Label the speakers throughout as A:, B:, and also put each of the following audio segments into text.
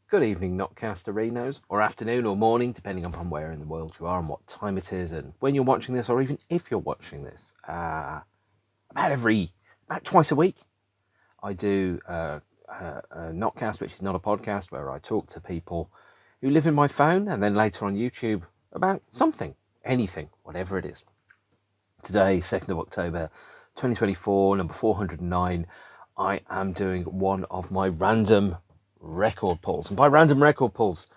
A: good evening, NOTCAST or afternoon or morning, depending upon where in the world you are and what time it is and when you're watching this, or even if you're watching this. About twice a week, I do a NOTCAST, which is not a podcast, where I talk to people who live in my phone, and then later on YouTube about something, anything, whatever it is. Today, 2nd of October, 2024, number 409, I am doing one of my random record pulls. And by random record pulls,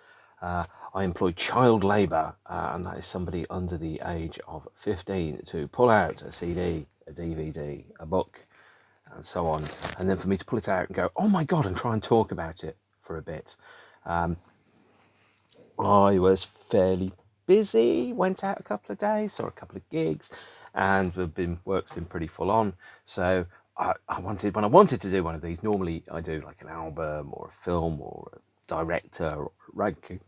A: I employ child labour, and that is somebody under the age of 15 to pull out a CD, a DVD, a book, and so on. And then for me to pull it out and go, oh my God, and try and talk about it for a bit. I was fairly busy, went out a couple of days, saw a couple of gigs, and work's been pretty full on. So when I wanted to do one of these, normally I do like an album or a film or a director or a ranking.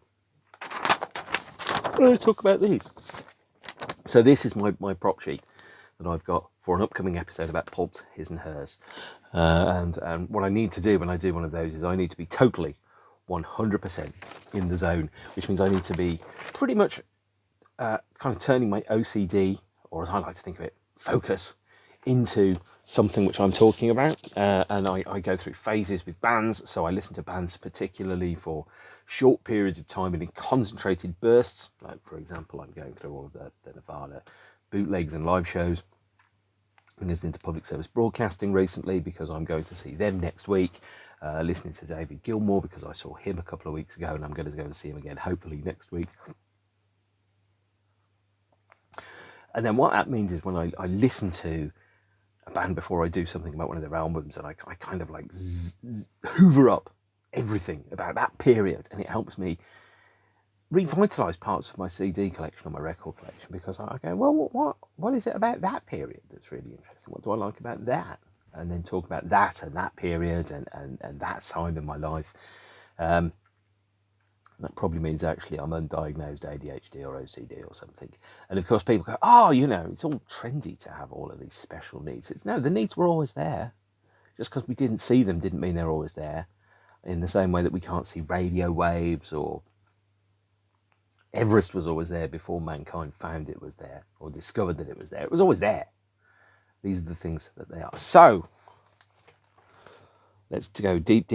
A: I'm going to talk about these. So this is my prop sheet that I've got for an upcoming episode about pulps, his and hers. And what I need to do when I do one of those is I need to be totally 100% in the zone, which means I need to be pretty much kind of turning my OCD, or as I like to think of it, focus, into something which I'm talking about. And I go through phases with bands, so I listen to bands particularly for short periods of time and in concentrated bursts. Like, for example, I'm going through all of the Nirvana bootlegs and live shows. I've been listening to public service broadcasting recently because I'm going to see them next week. Listening to David Gilmour because I saw him a couple of weeks ago, and I'm going to go and see him again hopefully next week. And then what that means is when I listen to a band before I do something about one of their albums, and I kind of like hoover up everything about that period, and it helps me revitalise parts of my CD collection or my record collection, because I go, well, what is it about that period that's really interesting? What do I like about that? And then talk about that and that period and that time in my life. That probably means actually I'm undiagnosed ADHD or OCD or something. And of course people go, oh, it's all trendy to have all of these special needs. No, the needs were always there. Just because we didn't see them didn't mean they're always there. In the same way that we can't see radio waves, or Everest was always there before mankind found it was there or discovered that it was there. It was always there. These are the things that they are. So let's go deep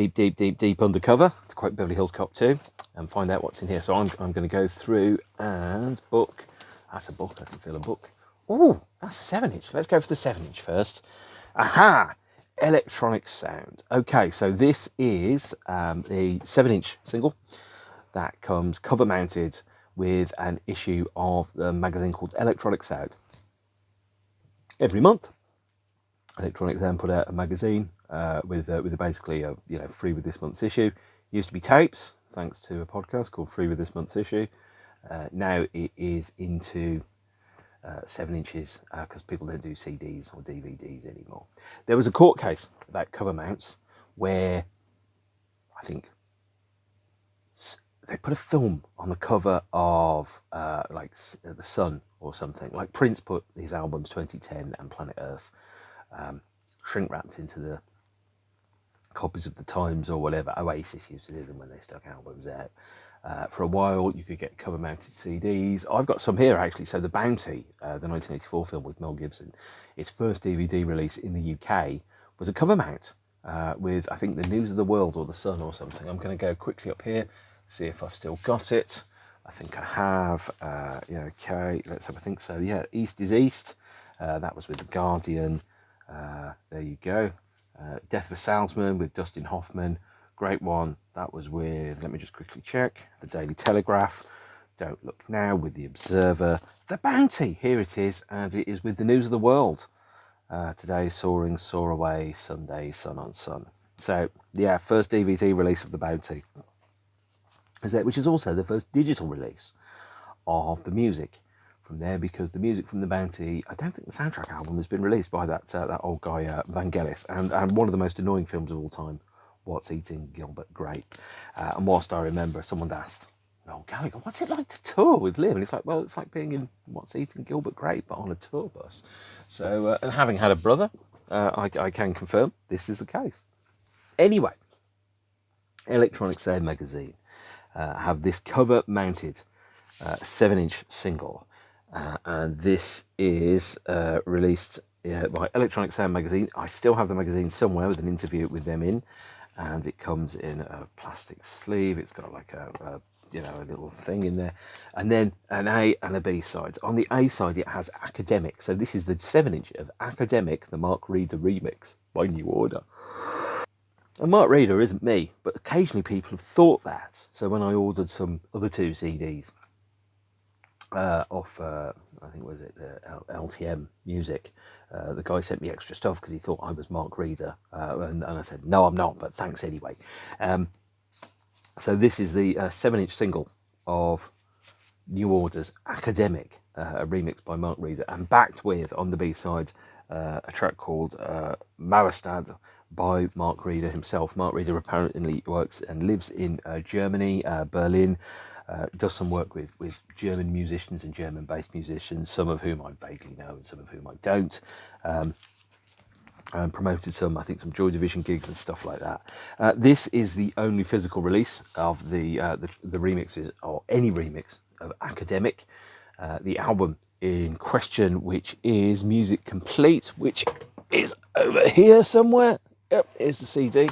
A: undercover, to quote Beverly Hills Cop 2, and find out what's in here. So I'm going to go through and book. That's a book. I can feel a book. Oh, that's a 7-inch. Let's go for the 7-inch first. Aha! Electronic sound. Okay, so this is the 7-inch single that comes cover mounted with an issue of the magazine called Electronic Sound. Every month, Electronic Sound put out a magazine with basically a free with this month's issue. Used to be tapes, thanks to a podcast called Free with This Month's Issue. Now it is into 7 inches because people don't do CDs or DVDs anymore. There was a court case about cover mounts where I think they put a film on the cover of The Sun or something. Like Prince put his albums 2010 and Planet Earth shrink wrapped into the copies of the Times or whatever. Oasis used to do them when they stuck albums out. For a while, you could get cover-mounted CDs. I've got some here, actually. So The Bounty, the 1984 film with Mel Gibson, its first DVD release in the UK was a cover mount with, I think, the News of the World or the Sun or something. I'm going to go quickly up here, see if I've still got it. I think I have. Okay, let's have a think. So, yeah, East is East. That was with The Guardian. There you go. Death of a Salesman with Dustin Hoffman. Great one. That was with, let me just quickly check, The Daily Telegraph. Don't Look Now with The Observer. The Bounty, here it is, and it is with the News of the World. Today, Soaring, Soar Away, Sunday, Sun on Sun. So, yeah, first DVD release of The Bounty. Which is also the first digital release of the music from there, because the music from The Bounty, I don't think the soundtrack album has been released by that old guy, Vangelis, and one of the most annoying films of all time, What's Eating Gilbert Grape. And whilst I remember, someone asked Noel Gallagher, what's it like to tour with Liam? And it's like, well, it's like being in What's Eating Gilbert Grape, but on a tour bus. So, and having had a brother, I can confirm this is the case. Anyway, Electronic Sound magazine have this cover mounted 7-inch single, and this is released by Electronic Sound magazine. I still have the magazine somewhere with an interview with them in, and it comes in a plastic sleeve. It's got like a little thing in there, and then an A and a B side. On the A side it has Academic, so this is the 7-inch of Academic, the Mark Reeder remix by New Order. And Mark Reeder isn't me, but occasionally people have thought that. So when I ordered some other 2 CDs off, I think was it LTM Music, the guy sent me extra stuff because he thought I was Mark Reeder, and I said no, I'm not, but thanks anyway. So this is the 7-inch single of New Order's Academic, a remix by Mark Reeder, and backed with, on the B-side, a track called Marastad by Mark Reeder himself. Mark Reeder apparently works and lives in Germany, Berlin, does some work with German musicians and German-based musicians, some of whom I vaguely know and some of whom I don't. And promoted some Joy Division gigs and stuff like that. This is the only physical release of the remixes, or any remix of Academic. The album in question, which is Music Complete, which is over here somewhere. Yep, here's the CD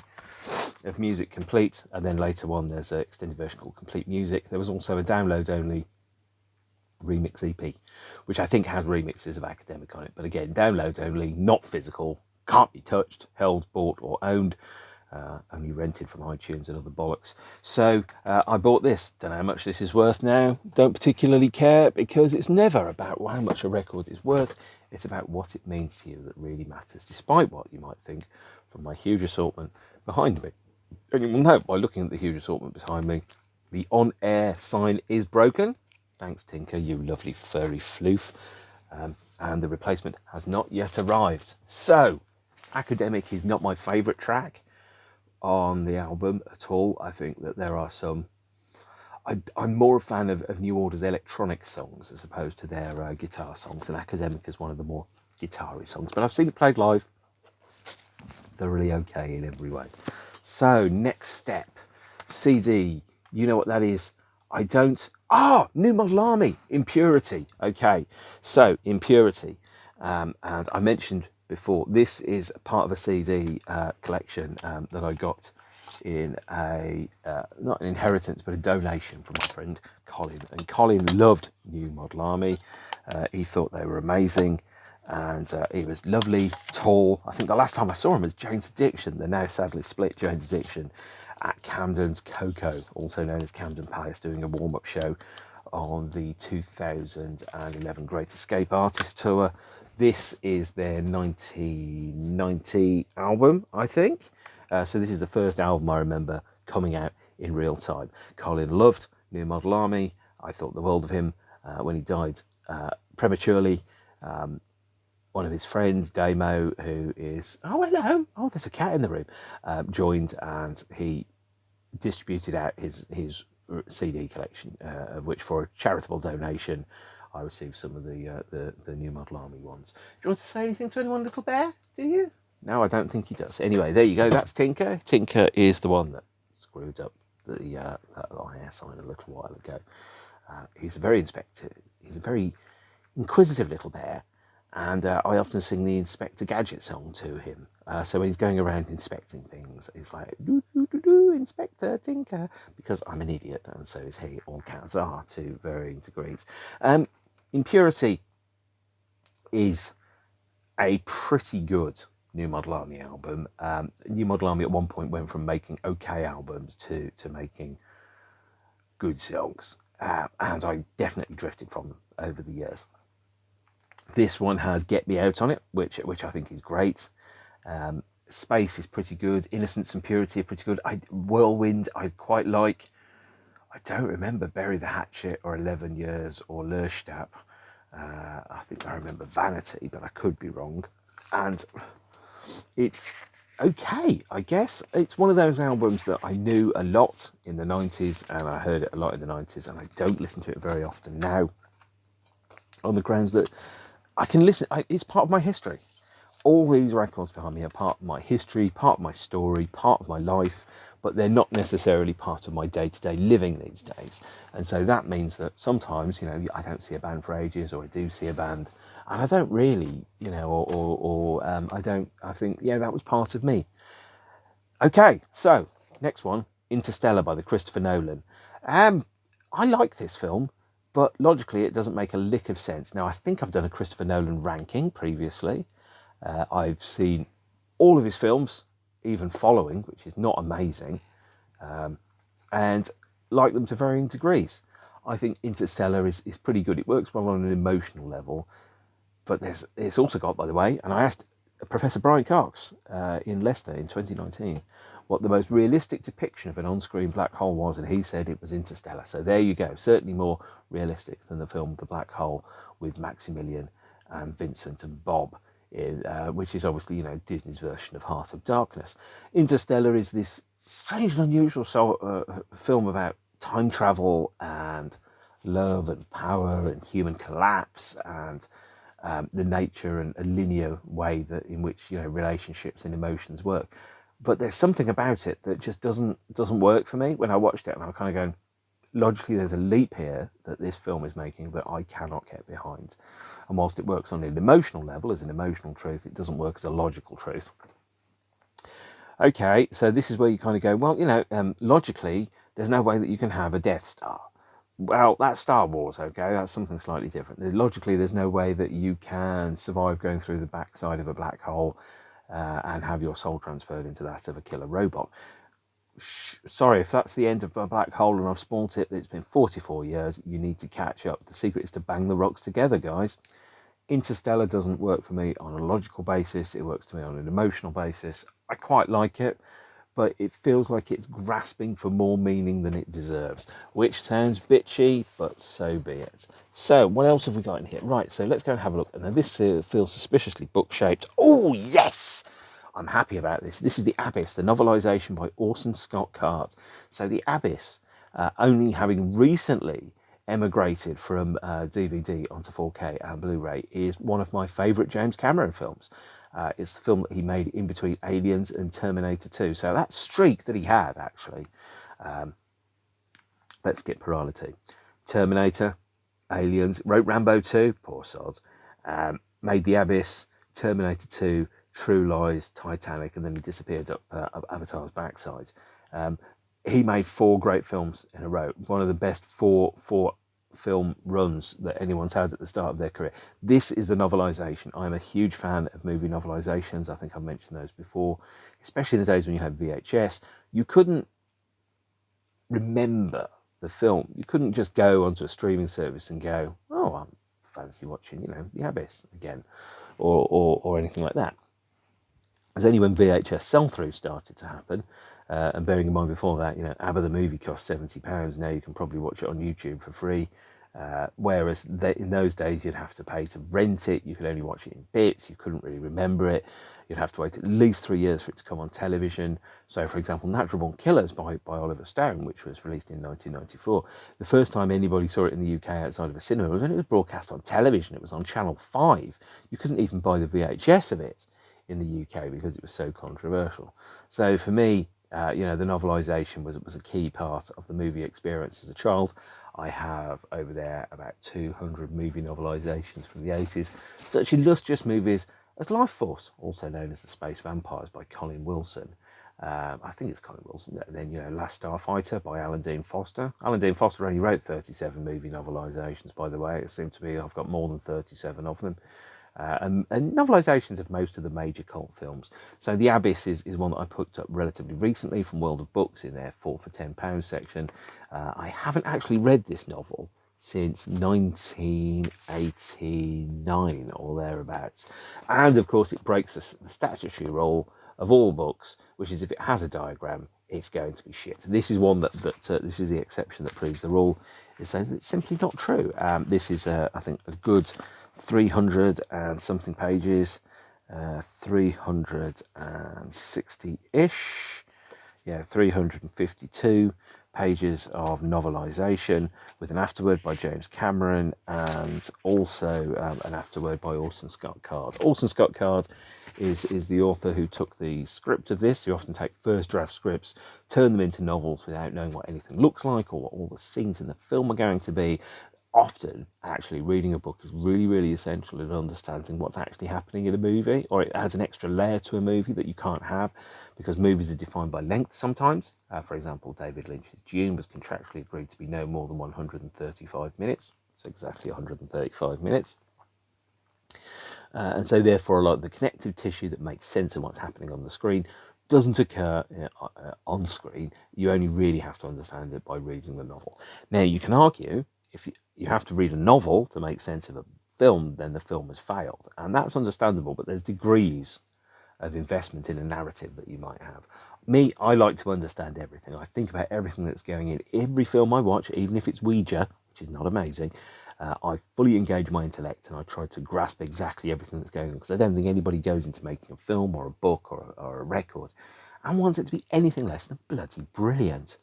A: of Music Complete, and then later on there's an extended version called Complete Music. There was also a download-only remix EP, which I think has remixes of Academic on it, but again, download-only, not physical, can't be touched, held, bought or owned, only rented from iTunes and other bollocks. So I bought this. Don't know how much this is worth now. Don't particularly care, because it's never about how much a record is worth. It's about what it means to you that really matters, despite what you might think from my huge assortment behind me. And you will note by looking at the huge assortment behind me, the on-air sign is broken. Thanks, Tinker, you lovely furry floof. And the replacement has not yet arrived. So, Academic is not my favourite track on the album at all. I think that there are some... I'm more a fan of New Order's electronic songs as opposed to their guitar songs, and Academic is one of the more guitar-y songs. But I've seen it played live. Thoroughly okay in every way. So, next step. CD. You know what that is? I don't... New Model Army. Impurity. Okay. So, Impurity. And I mentioned before, this is part of a CD collection that I got in a, not an inheritance, but a donation from my friend Colin. And Colin loved New Model Army. He thought they were amazing. And he was lovely, tall. I think the last time I saw him was Jane's Addiction, the now sadly split Jane's Addiction, at Camden's Coco, also known as Camden Palace, doing a warm-up show on the 2011 Great Escape Artist Tour. This is their 1990 album, I think. So this is the first album I remember coming out in real time. Colin loved New Model Army. I thought the world of him when he died prematurely. One of his friends, Damo, who is... Oh, hello. Oh, there's a cat in the room. Joined, and he distributed out his CD collection, of which, for a charitable donation, I received some of the New Model Army ones. Do you want to say anything to anyone, little bear? Do you? No, I don't think he does. Anyway, there you go. That's Tinker. Tinker is the one that screwed up the on-air sign a little while ago. He's a very inquisitive little bear. And I often sing the Inspector Gadget song to him. So when he's going around inspecting things, he's like, do, do, do, do, Inspector Tinker, because I'm an idiot, and so is he. All cats are, to varying degrees. Impurity is a pretty good New Model Army album. New Model Army at one point went from making okay albums to making good songs. And I definitely drifted from them over the years. This one has Get Me Out on it, which I think is great. Space is pretty good. Innocence and Purity are pretty good. Whirlwind I quite like. I don't remember Bury the Hatchet or 11 Years or Lerstadt. I think I remember Vanity, but I could be wrong. And it's okay, I guess. It's one of those albums that I knew a lot in the 90s, and I heard it a lot in the 90s, and I don't listen to it very often now, on the grounds that I can listen. It's part of my history. All these records behind me are part of my history, part of my story, part of my life. but they're not necessarily part of my day-to-day living these days. And so that means that sometimes, I don't see a band for ages, or I do see a band and I don't really, I think, that was part of me. Okay, so next one, Interstellar by the Christopher Nolan. I like this film, but logically it doesn't make a lick of sense. Now, I think I've done a Christopher Nolan ranking previously. I've seen all of his films, even Following, which is not amazing, and like them to varying degrees. I think Interstellar is pretty good. It works well on an emotional level, but it's also got, by the way, and I asked Professor Brian Cox in Leicester in 2019 what the most realistic depiction of an on-screen black hole was, and he said it was Interstellar. So there you go, certainly more realistic than the film The Black Hole with Maximilian and Vincent and Bob, which is obviously, Disney's version of Heart of Darkness. Interstellar is this strange and unusual film about time travel and love and power and human collapse and the nature and a linear way in which relationships and emotions work. But there's something about it that just doesn't work for me when I watched it, and I'm kind of going, logically there's a leap here that this film is making that I cannot get behind. And whilst it works on an emotional level as an emotional truth, it doesn't work as a logical truth. Okay, so this is where you kind of go, well, logically there's no way that you can have a Death Star. Well, that's Star Wars, okay? That's something slightly different. Logically, there's no way that you can survive going through the backside of a black hole and have your soul transferred into that of a killer robot. Sorry, if that's the end of a black hole and I've spoilt it, it's been 44 years, you need to catch up. The secret is to bang the rocks together, guys. Interstellar doesn't work for me on a logical basis. It works to me on an emotional basis. I quite like it, but it feels like it's grasping for more meaning than it deserves, which sounds bitchy, but so be it. So what else have we got in here? Right, so let's go and have a look. And now this feels suspiciously book-shaped. Oh, yes! I'm happy about this. This is The Abyss, the novelisation by Orson Scott Card. So The Abyss, only having recently emigrated from DVD onto 4K and Blu Ray, is one of my favourite James Cameron films. It's the film that he made in between Aliens and Terminator 2. So that streak that he had, actually, let's skip plurality. Terminator, Aliens, wrote Rambo 2, poor sods, made The Abyss, Terminator 2, True Lies, Titanic, and then he disappeared up Avatar's backside. He made 4 great films in a row. One of the best four film runs that anyone's had at the start of their career. This is the novelisation. I'm a huge fan of movie novelisations. I think I've mentioned those before, especially in the days when you had VHS. You couldn't remember the film. You couldn't just go onto a streaming service and go, oh, I fancy watching, The Abyss again, or anything like that. It was only when VHS sell-through started to happen, and bearing in mind before that, ABBA the movie cost £70. Now you can probably watch it on YouTube for free. Whereas in those days you'd have to pay to rent it. You could only watch it in bits. You couldn't really remember it. You'd have to wait at least 3 years for it to come on television. So, for example, Natural Born Killers by Oliver Stone, which was released in 1994, the first time anybody saw it in the UK outside of a cinema was when it was broadcast on television. It was on Channel 5. You couldn't even buy the VHS of it in the UK because it was so controversial. So for me, the novelisation was a key part of the movie experience as a child. I have over there about 200 movie novelisations from the 80s, such illustrious movies as Life Force, also known as The Space Vampires by Colin Wilson. I think it's Colin Wilson. And then, Last Starfighter by Alan Dean Foster. Alan Dean Foster only wrote 37 movie novelisations, by the way. It seemed to be I've got more than 37 of them. And novelisations of most of the major cult films. So The Abyss is one that I picked up relatively recently from World of Books in their 4 for £10 section. I haven't actually read this novel since 1989 or thereabouts. And of course it breaks the statutory rule of all books, which is if it has a diagram, it's going to be shit. This is one that this is the exception that proves the rule. It says it's simply not true. This is, I think, a good 300 and something pages, 360-ish, 352 pages of novelisation with an afterword by James Cameron, and also an afterword by Orson Scott Card. Orson Scott Card is the author who took the script of this. You often take first draft scripts, turn them into novels without knowing what anything looks like or what all the scenes in the film are going to be. Often, actually, reading a book is really, really essential in understanding what's actually happening in a movie, or it adds an extra layer to a movie that you can't have, because movies are defined by length sometimes. For example, David Lynch's Dune was contractually agreed to be no more than 135 minutes. It's exactly 135 minutes. And so, therefore, a lot of the connective tissue that makes sense of what's happening on the screen doesn't occur on screen. You only really have to understand it by reading the novel. Now, you can argue, if you have to read a novel to make sense of a film, then the film has failed. And that's understandable, but there's degrees of investment in a narrative that you might have. Me, I like to understand everything. I think about everything that's going in every film I watch, even if it's Ouija, which is not amazing. I fully engage my intellect and I try to grasp exactly everything that's going on, because I don't think anybody goes into making a film or a book or a record and wants it to be anything less than bloody brilliant.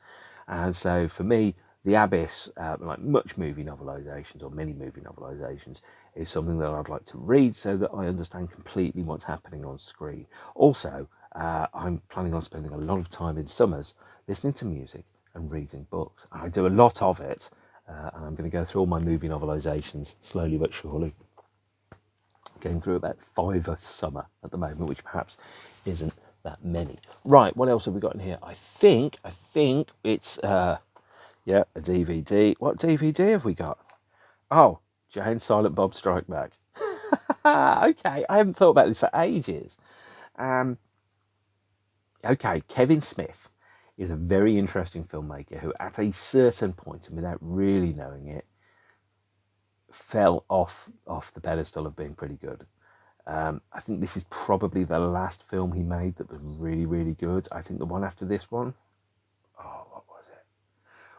A: And so for me, The Abyss, like much movie novelisations or many movie novelisations, is something that I'd like to read so that I understand completely what's happening on screen. Also, I'm planning on spending a lot of time in summers listening to music and reading books. I do a lot of it, and I'm going to go through all my movie novelisations slowly but surely. Getting through about 5 a summer at the moment, which perhaps isn't that many. Right, what else have we got in here? I think it's... yeah, a DVD. What DVD have we got? Oh, Jay and Silent Bob Strike Back. Okay, I haven't thought about this for ages. Okay, Kevin Smith is a very interesting filmmaker who, at a certain point, and without really knowing it, fell off the pedestal of being pretty good. I think this is probably the last film he made that was really, really good. I think the one after this one,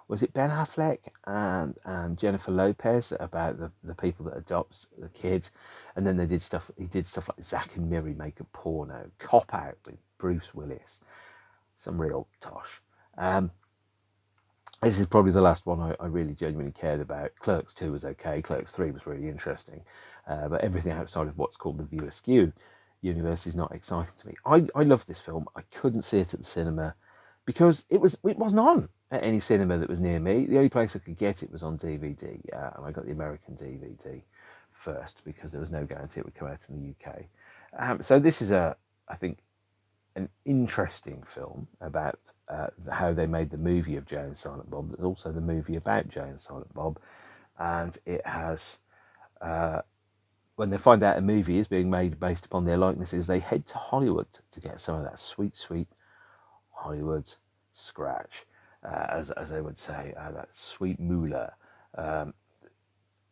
A: was it Ben Affleck and Jennifer Lopez about the people that adopts the kids, and then he did stuff like Zack and Miri Make a Porno, Cop Out with Bruce Willis, some real tosh. This is probably the last one I really genuinely cared about. Clerks 2 was okay, Clerks 3 was really interesting, but everything outside of what's called the View Askew universe is not exciting to me. I love this film. I couldn't see it at the cinema because it wasn't on at any cinema that was near me. The only place I could get it was on DVD, and I got the American DVD first because there was no guarantee it would come out in the UK. So this is I think, an interesting film about how they made the movie of Jay and Silent Bob. There's also the movie about Jay and Silent Bob, and it has... when they find out a movie is being made based upon their likenesses, they head to Hollywood to get some of that sweet, sweet Hollywood scratch, as they would say, that sweet moolah.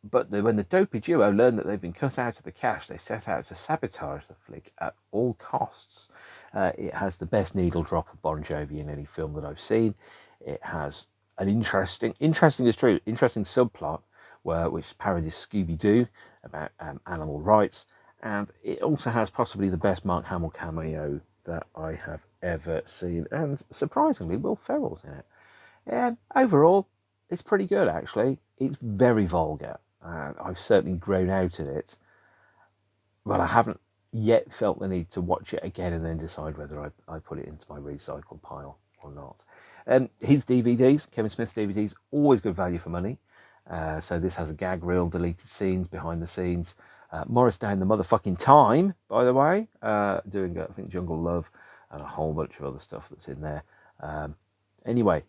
A: But when the dopey duo learn that they've been cut out of the cash, they set out to sabotage the flick at all costs. It has the best needle drop of Bon Jovi in any film that I've seen. It has an interesting subplot which parodies Scooby-Doo about animal rights. And it also has possibly the best Mark Hamill cameo that I have ever seen. And surprisingly, Will Ferrell's in it. Overall, it's pretty good, actually. It's very vulgar. I've certainly grown out of it. But I haven't yet felt the need to watch it again and then decide whether I put it into my recycled pile or not. His DVDs, Kevin Smith's DVDs, always good value for money. So this has a gag reel, deleted scenes, behind the scenes. Morris Day in the motherfucking time, by the way, doing, I think, Jungle Love and a whole bunch of other stuff that's in there. Anyway,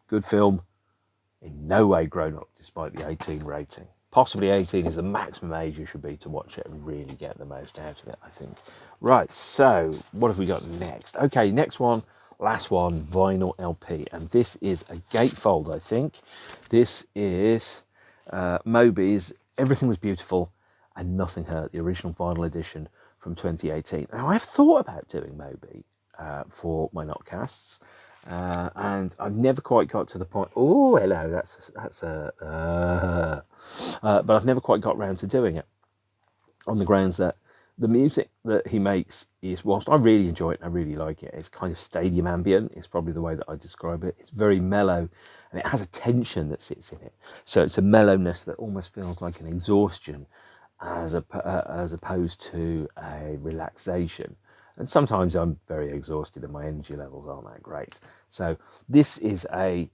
A: good film. In no way grown up, despite the 18 rating. Possibly 18 is the maximum age you should be to watch it and really get the most out of it, I think. Right, so what have we got next? Okay, next one, last one, vinyl LP. And this is a gatefold, I think. This is Moby's Everything Was Beautiful and Nothing Hurt, the original vinyl edition from 2018. Now, I've thought about doing Moby for my NOTCASTs. And I've never quite got to the point. Oh, hello, but I've never quite got round to doing it, on the grounds that the music that he makes is, whilst I really enjoy it and I really like it, it's kind of stadium ambient. It's probably the way that I describe it. It's very mellow, and it has a tension that sits in it. So it's a mellowness that almost feels like an exhaustion, as opposed to a relaxation. And sometimes I'm very exhausted and my energy levels aren't that great. So this is a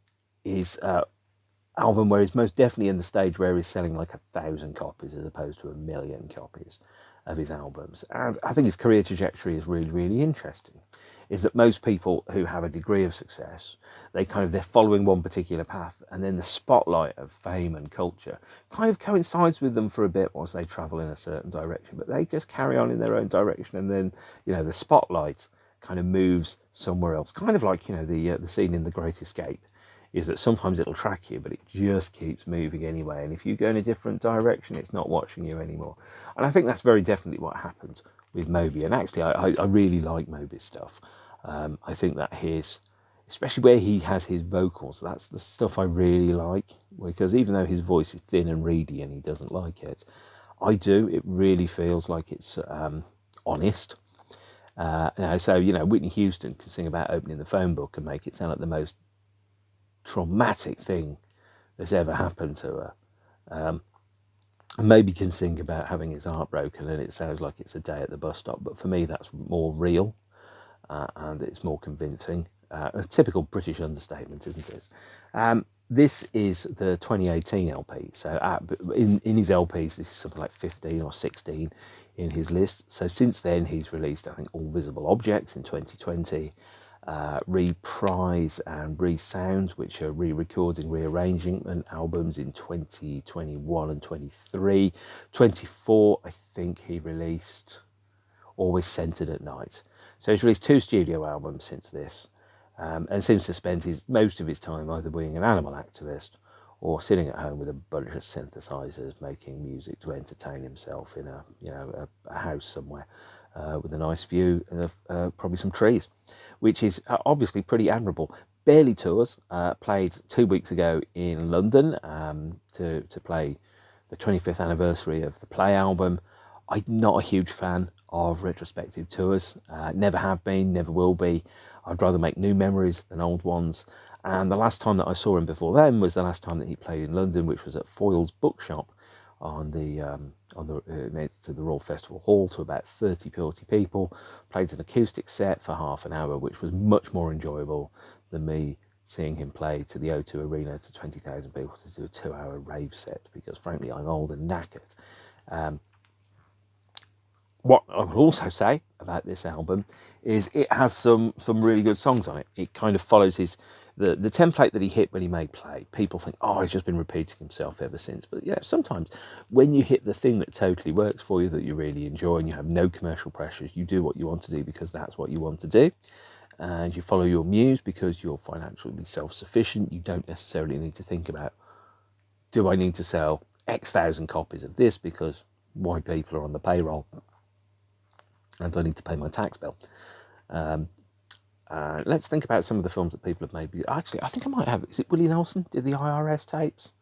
A: album where he's most definitely in the stage where he's selling like 1,000 copies as opposed to 1,000,000 copies of his albums. And I think his career trajectory is really, really interesting. Is that most people who have a degree of success, they're following one particular path, and then the spotlight of fame and culture kind of coincides with them for a bit whilst they travel in a certain direction, but they just carry on in their own direction, and then the spotlight kind of moves somewhere else. Kind of like the scene in The Great Escape, is that sometimes it'll track you, but it just keeps moving anyway. And if you go in a different direction, it's not watching you anymore. And I think that's very definitely what happened with Moby. And actually, I really like Moby's stuff. I think that especially where he has his vocals, that's the stuff I really like. Because even though his voice is thin and reedy and he doesn't like it, I do. It really feels like it's honest. So, Whitney Houston can sing about opening the phone book and make it sound like the most traumatic thing that's ever happened to her. Maybe can sing about having his heart broken and it sounds like it's a day at the bus stop, but for me that's more real and it's more convincing. A typical British understatement, isn't it? This is the 2018 LP, so in his LPs this is something like 15 or 16 in his list. So since then he's released, I think, All Visible Objects in 2020, Reprise and Resound, which are re-recording, rearranging and albums in 2021 and 23. 24, I think he released Always Centered at Night. So he's released 2 studio albums since this, and seems to spend most of his time either being an animal activist or sitting at home with a bunch of synthesizers making music to entertain himself in a house somewhere. With a nice view of probably some trees, which is obviously pretty admirable. Barely tours, played 2 weeks ago in London to play the 25th anniversary of the Play album. I'm not a huge fan of retrospective tours, never have been, never will be. I'd rather make new memories than old ones. And the last time that I saw him before then was the last time that he played in London, which was at Foyle's Bookshop next to the Royal Festival Hall, to about 40 people. Played an acoustic set for half an hour, which was much more enjoyable than me seeing him play to the O2 Arena to 20,000 people to do a 2-hour rave set, because frankly I'm old and knackered. What I will also say about this album is it has some really good songs on it. It kind of follows the template that he hit when he made Play. People think, oh, he's just been repeating himself ever since. But yeah, sometimes when you hit the thing that totally works for you, that you really enjoy, and you have no commercial pressures, you do what you want to do because that's what you want to do. And you follow your muse because you're financially self-sufficient. You don't necessarily need to think about, do I need to sell X thousand copies of this because my people are on the payroll and I need to pay my tax bill. Let's think about some of the films that people have made. Actually, I think I might have. Is it Willie Nelson did the IRS tapes?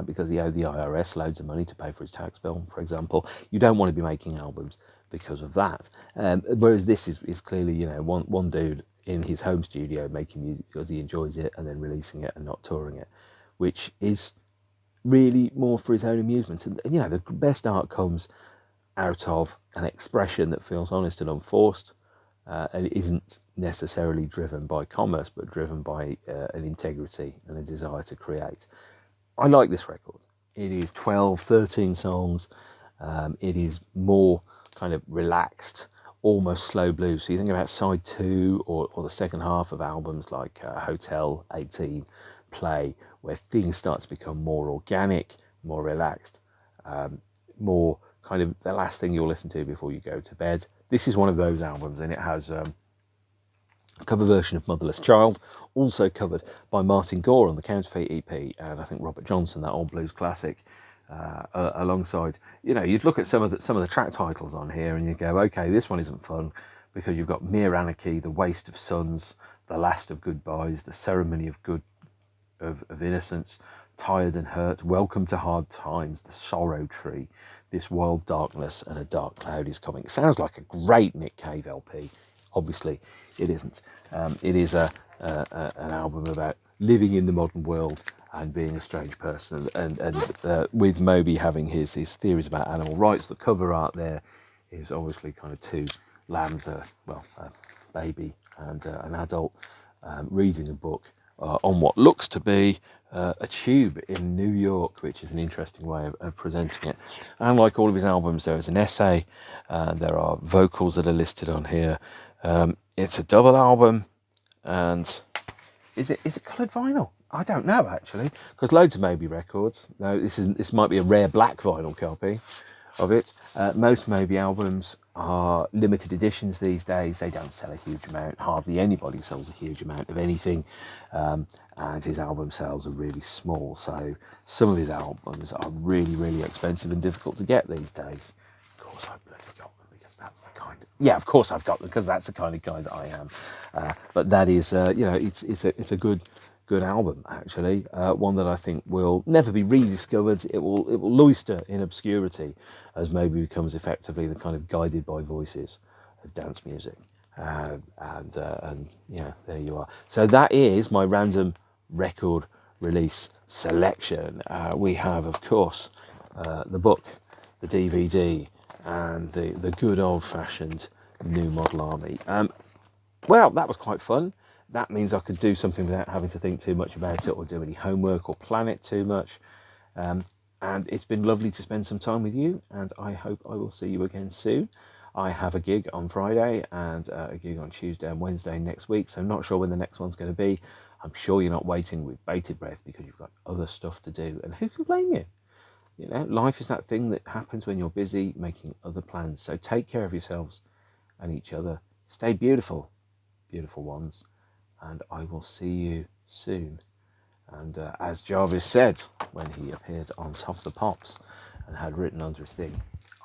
A: Because he owed the IRS loads of money to pay for his tax bill, for example. You don't want to be making albums because of that. Whereas this is clearly, one dude in his home studio making music because he enjoys it and then releasing it and not touring it, which is really more for his own amusement. And the best art comes out of an expression that feels honest and unforced, and it isn't necessarily driven by commerce, but driven by an integrity and a desire to create. I like this record. It is 12, 13 songs. It is more kind of relaxed, almost slow blues. So you think about side 2 or the second half of albums like Hotel 18, Play, where things start to become more organic, more relaxed, more kind of the last thing you'll listen to before you go to bed. This is one of those albums, and it has a cover version of Motherless Child, also covered by Martin Gore on the Counterfeit EP, and I think Robert Johnson, that old blues classic, alongside. You'd look at some of the track titles on here and you go, okay, this one isn't fun, because you've got Mere Anarchy, The Waste of Suns, The Last of Goodbyes, The Ceremony of Good of innocence, tired and hurt, welcome to hard times, the sorrow tree, this wild darkness and a dark cloud is coming. It sounds like a great Nick Cave LP. Obviously, it isn't. It is an album about living in the modern world and being a strange person. And with Moby having his theories about animal rights, the cover art there is obviously kind of two lambs, a baby and an adult, reading a book on what looks to be a tube in New York, which is an interesting way of presenting it. And like all of his albums, there is an essay, there are vocals that are listed on here. It's a double album, and is it coloured vinyl? I don't know actually, because loads of Moby records. No, this might be a rare black vinyl copy of it. Most Moby albums are limited editions these days. They don't sell a huge amount. Hardly anybody sells a huge amount of anything, and his album sales are really small. So some of his albums are really, really expensive and difficult to get these days. Of course, I bloody got them because that's the kind. Yeah, of course I've got them because that's the kind of guy that I am. But that is, it's a good album actually, one that I think will never be rediscovered. It will loiter in obscurity as Moby becomes effectively the kind of guided by voices of dance music, and yeah, there you are. So that is my random record release selection. We have, of course, the book, the DVD, and the good old-fashioned New Model Army. Well, that was quite fun. That means I could do something without having to think too much about it or do any homework or plan it too much. And it's been lovely to spend some time with you, and I hope I will see you again soon. I have a gig on Friday and a gig on Tuesday and Wednesday next week, so I'm not sure when the next one's going to be. I'm sure you're not waiting with bated breath because you've got other stuff to do, and who can blame you? You know, life is that thing that happens when you're busy making other plans. So take care of yourselves and each other. Stay beautiful, beautiful ones. And I will see you soon. And as Jarvis said when he appeared on Top of the Pops and had written under his thing,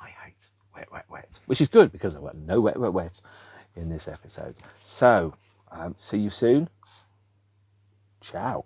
A: I hate wet, wet, wet, which is good because I've got no wet, wet, wet in this episode. So, see you soon. Ciao.